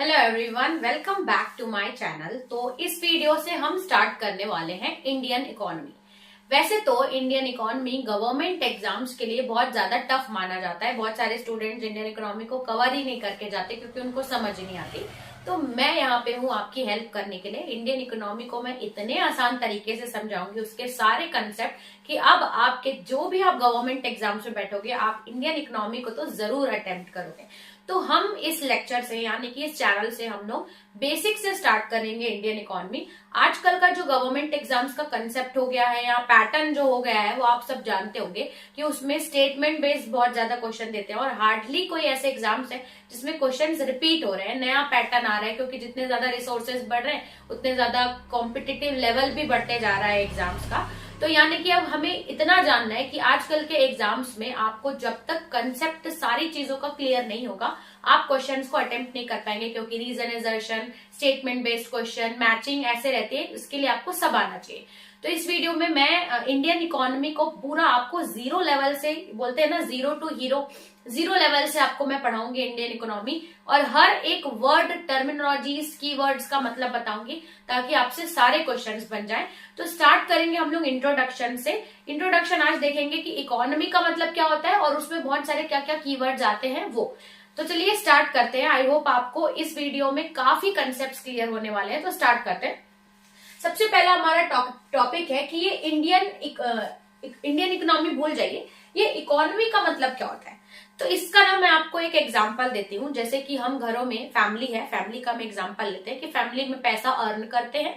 Hello everyone, welcome back to my channel. तो इस video से हम स्टार्ट करने वाले हैं इंडियन इकोनॉमी। वैसे तो इंडियन इकोनॉमी गवर्नमेंट एग्जाम्स के लिए बहुत ज्यादा टफ माना जाता है। बहुत सारे स्टूडेंट्स इंडियन इकोनॉमी को कवर ही नहीं करके जाते क्योंकि उनको समझ ही नहीं आती। तो मैं यहाँ पे हूँ आपकी हेल्प करने के लिए। इंडियन इकोनॉमी को मैं इतने आसान तरीके से समझाऊंगी, उसके सारे कंसेप्ट, कि अब आपके जो भी आप गवर्नमेंट एग्जाम्स में बैठोगे आप इंडियन इकोनॉमी को तो जरूर अटेम्प्ट करोगे। तो हम इस लेक्चर से यानी कि इस चैनल से हम लोग बेसिक से स्टार्ट करेंगे इंडियन इकोनॉमी। आजकल का जो गवर्नमेंट एग्जाम्स का कंसेप्ट हो गया है या पैटर्न जो हो गया है वो आप सब जानते होंगे कि उसमें स्टेटमेंट बेस्ड बहुत ज्यादा क्वेश्चन देते हैं और हार्डली कोई ऐसे एग्जाम्स है जिसमें क्वेश्चंस रिपीट हो रहे हैं। नया पैटर्न आ रहा है क्योंकि जितने ज्यादा रिसोर्सेज बढ़ रहे हैं उतने ज्यादा कॉम्पिटिटिव लेवल भी बढ़ते जा रहा है एग्जाम्स का। तो यानी कि अब हमें इतना जानना है कि आजकल के एग्जाम्स में आपको जब तक कंसेप्ट सारी चीजों का क्लियर नहीं होगा आप क्वेश्चंस को अटेम्प्ट नहीं कर पाएंगे, क्योंकि reason assertion, statement based question, matching ऐसे रहती है। इसके लिए आपको सब आना चाहिए। तो इस वीडियो में मैं इंडियन इकोनॉमी को पूरा आपको जीरो लेवल से, बोलते हैं ना zero to hero, zero level से आपको मैं पढ़ाऊंगी इंडियन इकोनॉमी और हर एक वर्ड, टर्मिनोलॉजीज, कीवर्ड्स का मतलब बताऊंगी ताकि आपसे सारे क्वेश्चंस बन जाएं। तो स्टार्ट करेंगे हम लोग इंट्रोडक्शन से। इंट्रोडक्शन आज देखेंगे कि इकोनॉमी का मतलब क्या होता है और उसमें बहुत सारे क्या क्या कीवर्ड्स आते हैं वो। तो चलिए स्टार्ट करते हैं। आई होप आपको इस वीडियो में काफी कंसेप्ट क्लियर होने वाले हैं। तो स्टार्ट करते हैं। सबसे पहला हमारा टॉपिक है कि ये इंडियन इकोनॉमी भूल जाइए, ये इकोनॉमी का मतलब क्या होता है। तो इसका ना मैं आपको एक एग्जांपल देती हूँ। जैसे कि हम घरों में फैमिली है, फैमिली का हम एग्जांपल लेते हैं कि फैमिली में पैसा अर्न करते हैं।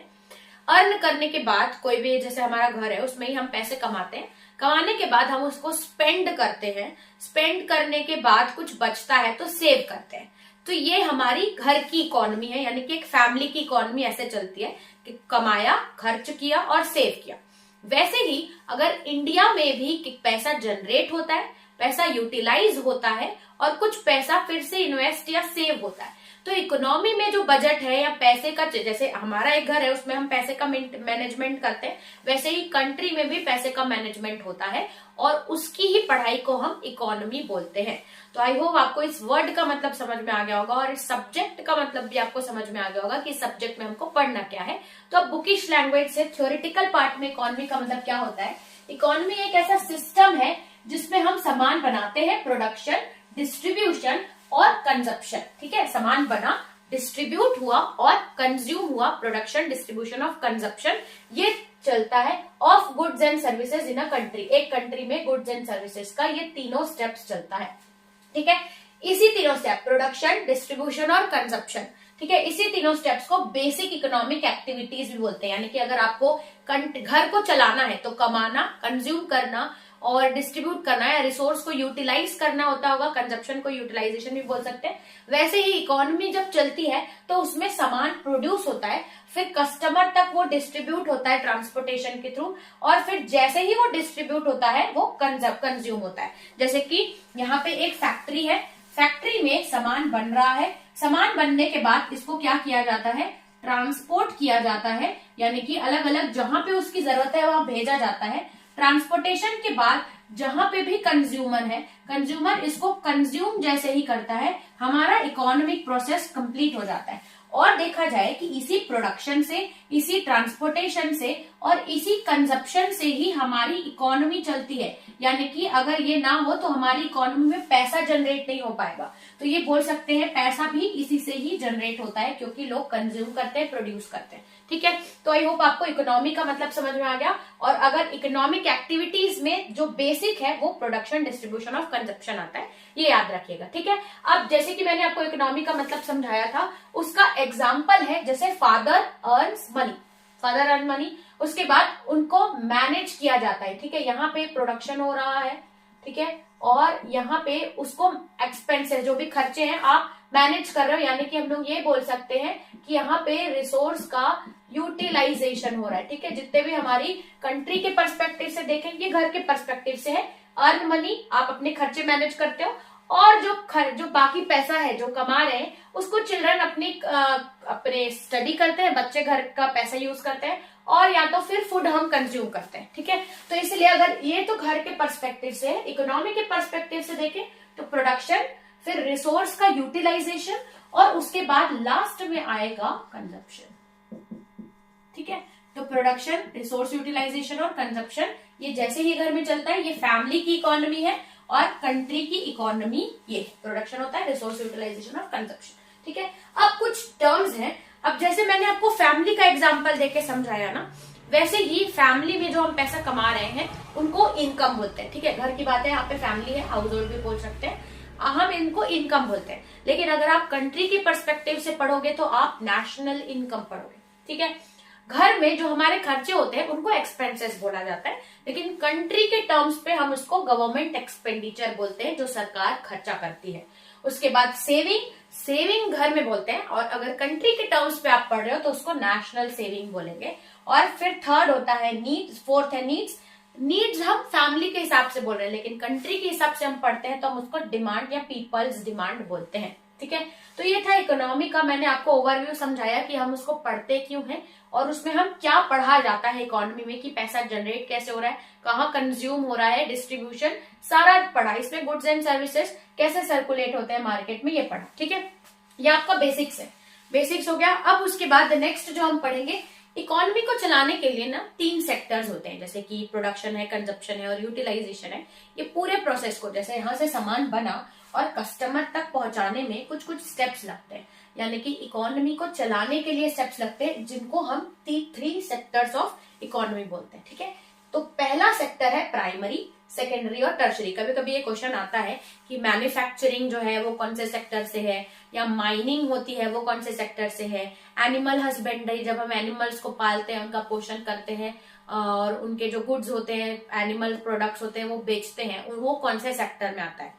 अर्न करने के बाद कोई भी, जैसे हमारा घर है उसमें ही हम पैसे कमाते हैं। कमाने के बाद हम उसको स्पेंड करते हैं। स्पेंड करने के बाद कुछ बचता है तो सेव करते हैं। तो ये हमारी घर की इकोनॉमी है, यानी कि एक फैमिली की इकोनॉमी ऐसे चलती है कि कमाया, खर्च किया और सेव किया। वैसे ही अगर इंडिया में भी पैसा जनरेट होता है, पैसा यूटिलाइज होता है और कुछ पैसा फिर से इन्वेस्ट या सेव होता है। तो इकोनॉमी में जो बजट है या पैसे का, जैसे हमारा एक घर है उसमें हम पैसे का मैनेजमेंट करते हैं, वैसे ही कंट्री में भी पैसे का मैनेजमेंट होता है और उसकी ही पढ़ाई को हम इकोनॉमी बोलते हैं। तो आई होप आपको इस वर्ड का मतलब समझ में आ गया होगा और इस सब्जेक्ट का मतलब भी आपको समझ में आ गया होगा कि इस सब्जेक्ट में हमको पढ़ना क्या है। तो अब बुकिश लैंग्वेज से थ्योरेटिकल पार्ट में इकोनॉमी का मतलब क्या होता है। इकोनॉमी एक ऐसा सिस्टम है जिसमें हम सामान बनाते हैं, प्रोडक्शन, डिस्ट्रीब्यूशन और कंजप्शन। ठीक है, सामान बना, डिस्ट्रीब्यूट हुआ और कंज्यूम हुआ, प्रोडक्शन, डिस्ट्रीब्यूशन ऑफ कंजप्शन, ये चलता है of goods and services in a country. एक कंट्री में गुड्स एंड सर्विसेज का ये तीनों स्टेप्स चलता है। ठीक है, इसी तीनों स्टेप, प्रोडक्शन, डिस्ट्रीब्यूशन और कंजप्शन, ठीक है, इसी तीनों स्टेप्स को बेसिक इकोनॉमिक एक्टिविटीज भी बोलते हैं। यानी कि अगर आपको घर को चलाना है तो कमाना, कंज्यूम करना और डिस्ट्रीब्यूट करना या रिसोर्स को यूटिलाइज करना होता होगा, कंजप्शन को यूटिलाइजेशन भी बोल सकते हैं। वैसे ही इकोनॉमी जब चलती है तो उसमें सामान प्रोड्यूस होता है, फिर कस्टमर तक वो डिस्ट्रीब्यूट होता है ट्रांसपोर्टेशन के थ्रू, और फिर जैसे ही वो डिस्ट्रीब्यूट होता है वो कंज्यूम होता है। जैसे कि यहाँ पे एक फैक्ट्री है, फैक्ट्री में सामान बन रहा है, सामान बनने के बाद इसको क्या किया जाता है, ट्रांसपोर्ट किया जाता है, यानी कि अलग अलग जहां पे उसकी जरूरत है वहां भेजा जाता है। ट्रांसपोर्टेशन के बाद जहां पे भी कंज्यूमर है, कंज्यूमर इसको कंज्यूम जैसे ही करता है हमारा इकोनॉमिक प्रोसेस कंप्लीट हो जाता है। और देखा जाए कि इसी प्रोडक्शन से, इसी ट्रांसपोर्टेशन से और इसी कंजप्शन से ही हमारी इकोनॉमी चलती है। यानी कि अगर ये ना हो तो हमारी इकोनॉमी में पैसा जनरेट नहीं हो पाएगा। तो ये बोल सकते हैं पैसा भी इसी से ही जनरेट होता है क्योंकि लोग कंज्यूम करते हैं, प्रोड्यूस करते हैं। ठीक है, तो आई होप आपको इकोनॉमी का मतलब समझ में आ गया। और अगर इकोनॉमिक एक्टिविटीज में जो बेसिक है वो प्रोडक्शन, डिस्ट्रीब्यूशन ऑफ कंजप्शन आता है, ये याद रखिएगा। ठीक है, अब जैसे कि मैंने आपको इकोनॉमी का मतलब समझाया था, उसका एग्जाम्पल है जैसे father earns money, father earn money, उसके बाद उनको मैनेज किया जाता है। ठीक है, यहाँ पे प्रोडक्शन हो रहा है, ठीक है, और यहाँ पे उसको एक्सपेंसेस, जो भी खर्चे हैं आप मैनेज कर रहे हो, यानी कि हम लोग ये बोल सकते हैं कि यहाँ पे रिसोर्स का यूटिलाइजेशन हो रहा है। ठीक है, जितने भी हमारी कंट्री के पर्सपेक्टिव से देखेंगे, घर के पर्सपेक्टिव से है, अर्न मनी, आप अपने खर्चे मैनेज करते हो, और जो बाकी पैसा है जो कमा रहे हैं उसको चिल्ड्रन अपने स्टडी करते हैं, बच्चे घर का पैसा यूज करते हैं, और या तो फिर फूड हम कंज्यूम करते हैं। ठीक है, तो इसलिए अगर ये तो घर के पर्सपेक्टिव से है, इकोनॉमी के पर्सपेक्टिव से देखें तो प्रोडक्शन, फिर रिसोर्स का यूटिलाइजेशन, और उसके बाद लास्ट में आएगा कंजप्शन। ठीक है, तो प्रोडक्शन, रिसोर्स यूटिलाइजेशन और कंजप्शन, ये जैसे ही घर में चलता है, ये फैमिली की इकोनॉमी है, और कंट्री की इकोनॉमी ये प्रोडक्शन होता है, रिसोर्स यूटिलाइजेशन और कंजप्शन। ठीक है, अब कुछ टर्म्स हैं। अब जैसे मैंने आपको फैमिली का एग्जांपल देके समझाया ना, वैसे ही फैमिली में जो हम पैसा कमा रहे हैं उनको इनकम बोलते हैं। ठीक है, घर की बात है, यहाँ पे फैमिली है, हाउस होल्ड भी बोल सकते हैं, हम इनको इनकम बोलते हैं। लेकिन अगर आप कंट्री की पर्सपेक्टिव से पढ़ोगे तो आप नेशनल इनकम पढ़ोगे। ठीक है, घर में जो हमारे खर्चे होते हैं उनको एक्सपेंसेस बोला जाता है, लेकिन कंट्री के टर्म्स पे हम उसको गवर्नमेंट एक्सपेंडिचर बोलते हैं, जो सरकार खर्चा करती है। उसके बाद सेविंग घर में बोलते हैं, और अगर कंट्री के टर्म्स पे आप पढ़ रहे हो तो उसको नेशनल सेविंग बोलेंगे। और फिर थर्ड होता है नीड्स, फोर्थ है नीड्स हम फैमिली के हिसाब से बोल रहे हैं, लेकिन कंट्री के हिसाब से हम पढ़ते हैं तो हम उसको डिमांड या पीपल्स डिमांड बोलते हैं। ठीक है, तो ये था इकोनॉमी का, मैंने आपको ओवरव्यू समझाया कि हम उसको पढ़ते क्यों हैं और उसमें हम क्या पढ़ा जाता है इकोनॉमी में, कि पैसा जनरेट कैसे हो रहा है, कहाँ कंज्यूम हो रहा है, डिस्ट्रीब्यूशन, सारा पढ़ा। इसमें गुड्स एंड सर्विसेज कैसे सर्कुलेट होते हैं मार्केट में, ये पढ़ा। ठीक है, ये आपका बेसिक्स है, बेसिक्स हो गया। अब उसके बाद नेक्स्ट जो हम पढ़ेंगे, इकोनॉमी को चलाने के लिए ना 3 सेक्टर्स होते हैं, जैसे कि प्रोडक्शन है, कंजप्शन है और यूटिलाइजेशन है। ये पूरे प्रोसेस को, जैसे यहाँ से सामान बना और कस्टमर तक पहुंचाने में कुछ कुछ स्टेप्स लगते हैं, यानी कि इकोनॉमी को चलाने के लिए स्टेप्स लगते हैं, जिनको हम 3 सेक्टर्स ऑफ इकोनॉमी बोलते हैं। ठीक है, तो पहला सेक्टर है प्राइमरी, सेकेंडरी और टर्शरी। कभी कभी ये क्वेश्चन आता है कि मैन्युफैक्चरिंग जो है वो कौन से सेक्टर से है, या माइनिंग होती है वो कौन से सेक्टर से है, एनिमल हस्बेंड्री, जब हम एनिमल्स को पालते हैं, उनका पोषण करते हैं और उनके जो गुड्स होते हैं, एनिमल प्रोडक्ट्स होते हैं, वो बेचते हैं, वो कौन से सेक्टर में आता है।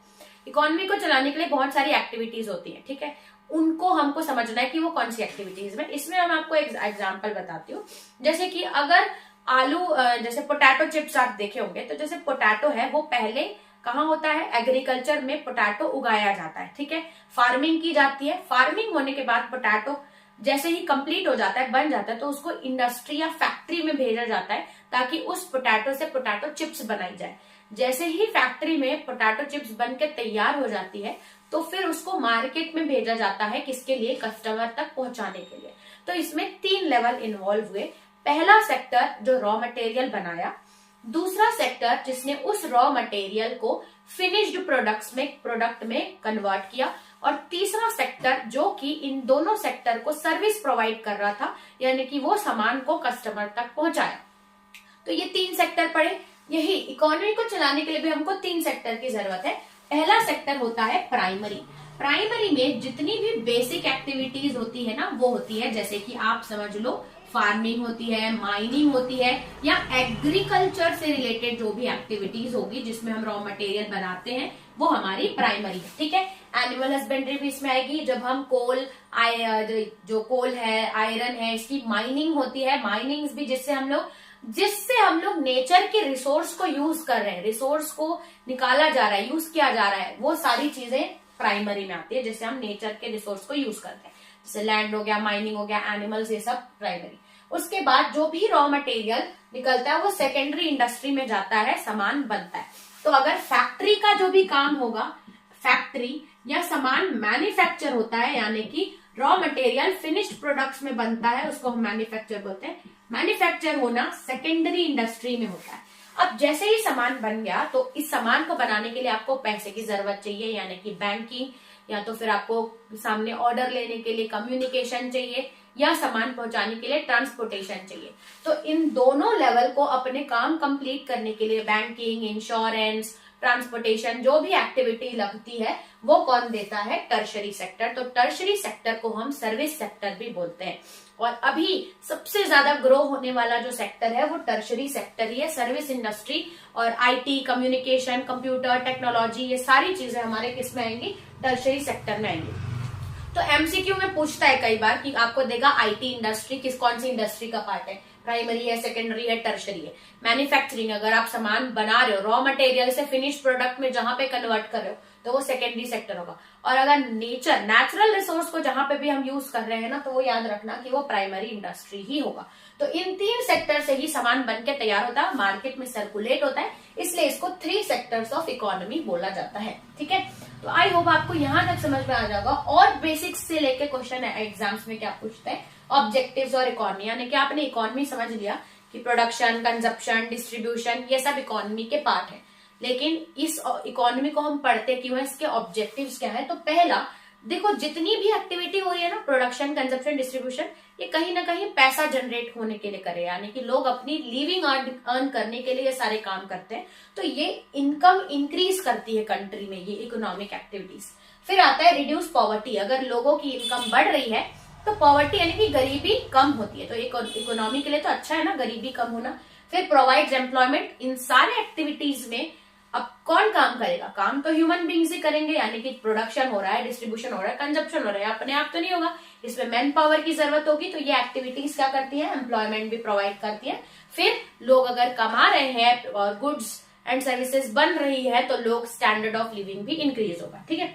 इकोनॉमी को चलाने के लिए बहुत सारी एक्टिविटीज होती है। ठीक है, उनको हमको समझना है कि वो कौन सी एक्टिविटीज में। इसमें हम आपको एक एग्जाम्पल बताती हूँ, जैसे कि अगर आलू, जैसे पोटैटो चिप्स आप देखे होंगे, तो जैसे पोटैटो है वो पहले कहाँ होता है, एग्रीकल्चर में पोटैटो उगाया जाता है। ठीक है, फार्मिंग की जाती है, फार्मिंग होने के बाद पोटैटो जैसे ही कंप्लीट हो जाता है, बन जाता है, तो उसको इंडस्ट्री या फैक्ट्री में भेजा जाता है ताकि उस पोटैटो से पोटैटो चिप्स बनाई जाए। जैसे ही फैक्ट्री में पोटैटो चिप्स बन के तैयार हो जाती है, तो फिर उसको मार्केट में भेजा जाता है, किसके लिए, कस्टमर तक पहुंचाने के लिए। तो इसमें 3 लेवल इन्वॉल्व हुए। पहला सेक्टर जो रॉ मटेरियल बनाया, दूसरा सेक्टर जिसने उस रॉ मटेरियल को फिनिश्ड प्रोडक्ट में कन्वर्ट किया, और तीसरा सेक्टर जो कि इन दोनों सेक्टर को सर्विस प्रोवाइड कर रहा था, यानी कि वो सामान को कस्टमर तक पहुंचाया। तो ये 3 सेक्टर पड़े। यही इकोनॉमी को चलाने के लिए भी हमको 3 सेक्टर की जरूरत है। पहला सेक्टर होता है प्राइमरी। प्राइमरी में जितनी भी बेसिक एक्टिविटीज होती है ना, वो होती है, जैसे कि आप समझ लो फार्मिंग होती है, माइनिंग होती है, या एग्रीकल्चर से रिलेटेड जो भी एक्टिविटीज होगी जिसमें हम रॉ मटेरियल बनाते हैं, वो हमारी प्राइमरी है। ठीक है, एनिमल हस्बेंड्री भी इसमें आएगी, जब हम जो कोल है, आयरन है, इसकी माइनिंग होती है, माइनिंग्स भी जिससे हम लोग नेचर के रिसोर्स को यूज कर रहे हैं, रिसोर्स को निकाला जा रहा है, यूज किया जा रहा है, वो सारी चीजें प्राइमरी में आती है, जिससे हम नेचर के रिसोर्स को यूज करते हैं, जैसे लैंड हो गया, माइनिंग हो गया, एनिमल्स, ये सब प्राइमरी। उसके बाद जो भी रॉ मटेरियल निकलता है वो सेकेंडरी इंडस्ट्री में जाता है, सामान बनता है। तो अगर फैक्ट्री का जो भी काम होगा, फैक्ट्री या सामान मैन्युफैक्चर होता है, यानी कि रॉ मटेरियल फिनिश्ड प्रोडक्ट्स में बनता है, उसको हम मैन्युफैक्चर बोलते हैं। मैन्युफैक्चर होना सेकेंडरी इंडस्ट्री में होता है। अब जैसे ही सामान बन गया, तो इस सामान को बनाने के लिए आपको पैसे की जरूरत चाहिए, यानी कि बैंकिंग, या तो फिर आपको सामने ऑर्डर लेने के लिए कम्युनिकेशन चाहिए, या सामान पहुंचाने के लिए ट्रांसपोर्टेशन चाहिए। तो इन दोनों लेवल को अपने काम कंप्लीट करने के लिए बैंकिंग, इंश्योरेंस, ट्रांसपोर्टेशन, जो भी एक्टिविटी लगती है, वो कौन देता है, टर्शरी सेक्टर। तो टर्शरी सेक्टर को हम सर्विस सेक्टर भी बोलते हैं। और अभी सबसे ज्यादा ग्रो होने वाला जो सेक्टर है वो टर्शरी सेक्टर ही है। सर्विस इंडस्ट्री और आईटी, कम्युनिकेशन, कंप्यूटर टेक्नोलॉजी, ये सारी चीजें हमारे किस में आएंगी, टर्शरी सेक्टर में आएंगी। तो एमसीक्यू में पूछता है कई बार कि आपको देगा आईटी इंडस्ट्री कौन सी इंडस्ट्री का पार्ट है, प्राइमरी है, सेकेंडरी है, टर्शरी है। मैन्युफैक्चरिंग, अगर आप सामान बना रहे हो, रॉ मटेरियल से फिनिश प्रोडक्ट में जहां पे कन्वर्ट कर रहे हो, तो वो सेकेंडरी सेक्टर होगा। और अगर नेचुरल रिसोर्स को जहां पे भी हम यूज कर रहे हैं ना, तो वो याद रखना कि वो प्राइमरी इंडस्ट्री ही होगा। तो इन 3 सेक्टर से ही सामान बन के तैयार होता है, मार्केट में सर्कुलेट होता है, इसलिए इसको 3 सेक्टर्स ऑफ इकोनॉमी बोला जाता है। ठीक है, तो आई होप आपको यहां तक समझ में आ जाएगा। और बेसिक्स से लेके क्वेश्चन है एग्जाम्स में क्या पूछते हैं, ऑब्जेक्टिव्स और इकोनॉमी, यानी कि आपने इकोनॉमी समझ लिया कि प्रोडक्शन, कंजप्शन, डिस्ट्रीब्यूशन, ये सब इकोनॉमी के पार्ट है। लेकिन इस इकोनॉमी को हम पढ़ते क्यों है, इसके ऑब्जेक्टिव्स क्या है। तो पहला देखो, जितनी भी एक्टिविटी हो रही है ना, प्रोडक्शन, कंजप्शन, डिस्ट्रीब्यूशन, ये कहीं ना कहीं पैसा जनरेट होने के लिए करे, यानी कि लोग अपनी लिविंग अर्न करने के लिए ये सारे काम करते हैं। तो ये इनकम इंक्रीज करती है कंट्री में, ये इकोनॉमिक एक्टिविटीज। फिर आता है रिड्यूस पॉवर्टी, अगर लोगों की इनकम बढ़ रही है तो पॉवर्टी यानी कि गरीबी कम होती है। तो इकोनॉमी के लिए तो अच्छा है ना गरीबी कम होना। फिर प्रोवाइड्स एम्प्लॉयमेंट, इन सारे एक्टिविटीज में अब कौन काम करेगा, काम तो ह्यूमन बींग्स ही करेंगे, यानी कि प्रोडक्शन हो रहा है, डिस्ट्रीब्यूशन हो रहा है, कंजप्शन हो रहा है, अपने आप तो नहीं होगा, इसमें मैन पावर की जरूरत होगी। तो ये एक्टिविटीज क्या करती है, एम्प्लॉयमेंट भी प्रोवाइड करती है। फिर लोग अगर कमा रहे हैं और गुड्स एंड सर्विसेज बन रही है तो लोग स्टैंडर्ड ऑफ लिविंग भी इंक्रीज होगा। ठीक है,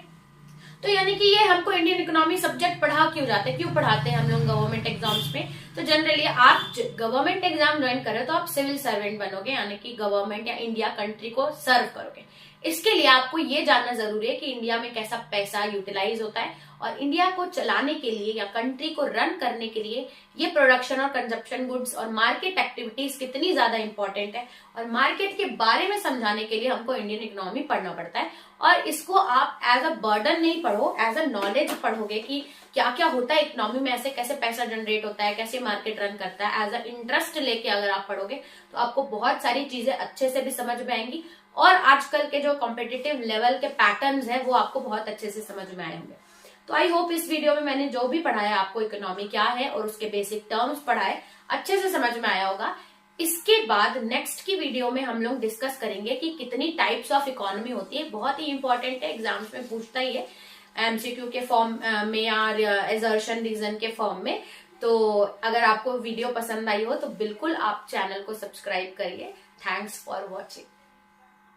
तो यानी कि ये हमको इंडियन इकोनॉमी सब्जेक्ट पढ़ा क्यों जाते हैं, क्यों पढ़ाते हैं हम लोग गवर्नमेंट एग्जाम्स में। तो जनरली आप गवर्नमेंट एग्जाम ज्वाइन करें तो आप सिविल सर्वेंट बनोगे, यानी कि गवर्नमेंट या इंडिया कंट्री को सर्व करोगे। इसके लिए आपको ये जानना जरूरी है कि इंडिया में कैसा पैसा यूटिलाइज होता है, और इंडिया को चलाने के लिए या कंट्री को रन करने के लिए ये प्रोडक्शन और कंजप्शन, गुड्स और मार्केट एक्टिविटीज कितनी ज्यादा इंपॉर्टेंट है। और मार्केट के बारे में समझाने के लिए हमको इंडियन इकोनॉमी पढ़ना पड़ता है। और इसको आप एज अ बर्डन नहीं पढ़ो, एज अ नॉलेज पढ़ोगे कि क्या क्या होता है इकोनॉमी में, ऐसे कैसे पैसा जनरेट होता है, कैसे मार्केट रन करता है। एज अ इंटरेस्ट लेके अगर आप पढ़ोगे तो आपको बहुत सारी चीजें अच्छे से भी समझ में आएंगी, और आजकल के जो कॉम्पिटिटिव लेवल के पैटर्न्स है वो आपको बहुत अच्छे से समझ में आए होंगे। तो आई होप इस वीडियो में मैंने जो भी पढ़ाया आपको, इकोनॉमी क्या है और उसके बेसिक टर्म्स पढ़ाए, अच्छे से समझ में आया होगा। इसके बाद नेक्स्ट की वीडियो में हम लोग डिस्कस करेंगे कि कितनी टाइप्स ऑफ इकोनॉमी होती है। बहुत ही इंपॉर्टेंट है, एग्जाम्स में पूछता ही है, एमसीक्यू के फॉर्म में या एजर्शन रीजन के फॉर्म में। तो अगर आपको वीडियो पसंद आई हो तो बिल्कुल आप चैनल को सब्सक्राइब करिए। Thanks for watching.